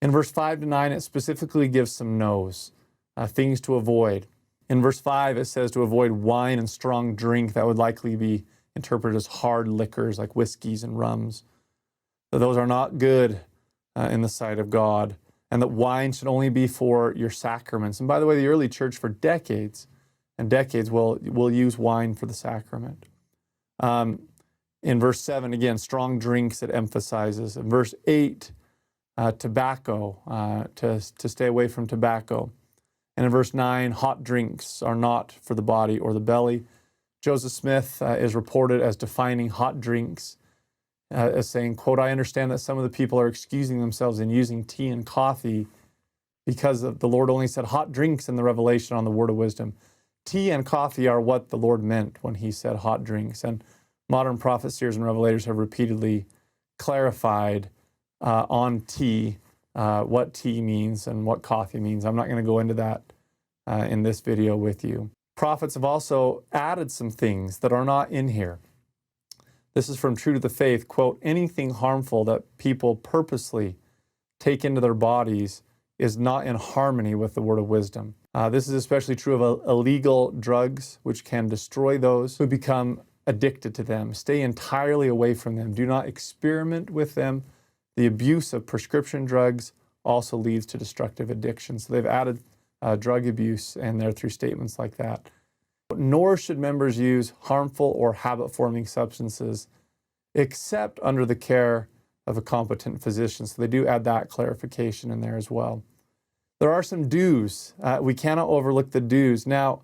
In verse 5 to 9, it specifically gives some no's, things to avoid. In verse 5, it says to avoid wine and strong drink that would likely be interpreted as hard liquors like whiskeys and rums. So those are not good in the sight of God, and that wine should only be for your sacraments. And by the way, the early church for decades and decades will use wine for the sacrament. In verse 7, again, strong drinks it emphasizes. In verse 8, tobacco, to stay away from tobacco. And in verse 9, hot drinks are not for the body or the belly. Joseph Smith is reported as defining hot drinks as saying, quote, I understand that some of the people are excusing themselves in using tea and coffee because the Lord only said hot drinks in the Revelation on the Word of Wisdom. Tea and coffee are what the Lord meant when he said hot drinks. And modern prophets, seers, and revelators have repeatedly clarified on tea what tea means and what coffee means. I'm not going to go into that in this video with you. Prophets have also added some things that are not in here. This is from True to the Faith, quote, anything harmful that people purposely take into their bodies is not in harmony with the word of wisdom. This is especially true of illegal drugs, which can destroy those who become addicted to them. Stay entirely away from them. Do not experiment with them. The abuse of prescription drugs also leads to destructive addiction. So they've added drug abuse in there through statements like that. Nor should members use harmful or habit-forming substances except under the care of a competent physician. So they do add that clarification in there as well. There are some do's. We cannot overlook the do's. Now,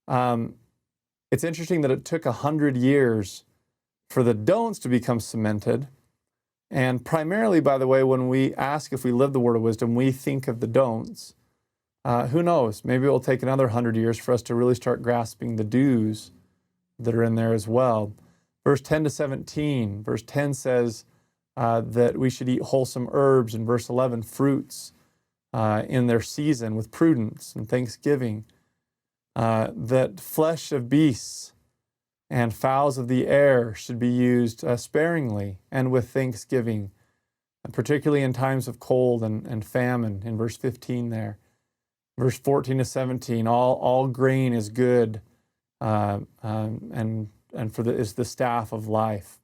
it's interesting that it took 100 years for the don'ts to become cemented. And primarily, by the way, when we ask if we live the word of wisdom, we think of the don'ts. Who knows? Maybe it will take another 100 years for us to really start grasping the do's that are in there as well. Verse 10 to 17. Verse 10 says that we should eat wholesome herbs. In verse 11, fruits in their season with prudence and thanksgiving. That flesh of beasts and fowls of the air should be used sparingly and with thanksgiving, particularly in times of cold and famine, in verse 15 there. Verse 14 to 17, all grain is good, and is the staff of life.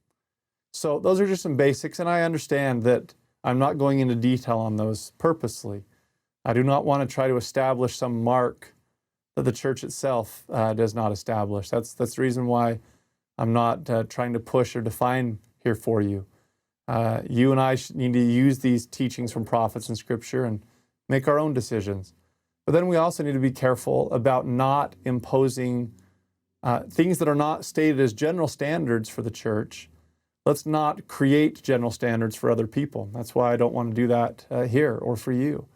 So those are just some basics, and I understand that I'm not going into detail on those purposely. I do not want to try to establish some mark that the church itself does not establish. That's the reason why I'm not trying to push or define here for you. You and I need to use these teachings from prophets and Scripture and make our own decisions. But then we also need to be careful about not imposing things that are not stated as general standards for the church. Let's not create general standards for other people. That's why I don't want to do that here or for you.